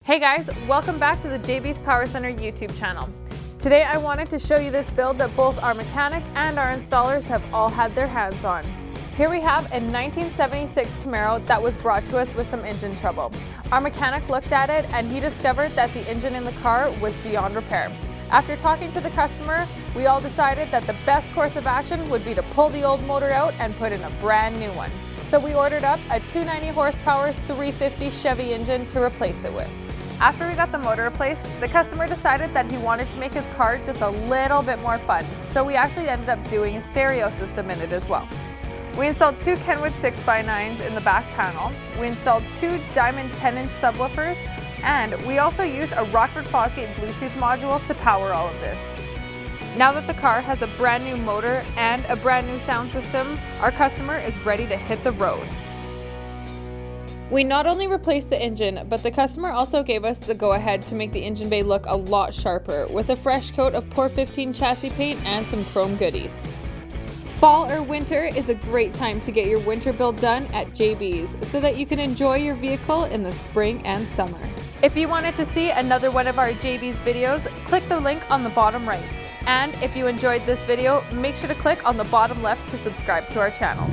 Hey guys, welcome back to the JB's Power Center YouTube channel. Today I wanted to show you this build that both our mechanic and our installers have all had their hands on. Here we have a 1976 Camaro that was brought to us with some engine trouble. Our mechanic looked at it and he discovered that the engine in the car was beyond repair. After talking to the customer, we all decided that the best course of action would be to pull the old motor out and put in a brand new one. So we ordered up a 290 horsepower 350 Chevy engine to replace it with. After we got the motor replaced, the customer decided that he wanted to make his car just a little bit more fun, so we actually ended up doing a stereo system in it as well. We installed two Kenwood 6x9s in the back panel, we installed two Diamond 10-inch subwoofers, and we also used a Rockford Fosgate Bluetooth module to power all of this. Now that the car has a brand new motor and a brand new sound system, our customer is ready to hit the road. We not only replaced the engine, but the customer also gave us the go-ahead to make the engine bay look a lot sharper with a fresh coat of Por 15 chassis paint and some chrome goodies. Fall or winter is a great time to get your winter build done at JB's so that you can enjoy your vehicle in the spring and summer. If you wanted to see another one of our JB's videos, click the link on the bottom right. And if you enjoyed this video, make sure to click on the bottom left to subscribe to our channel.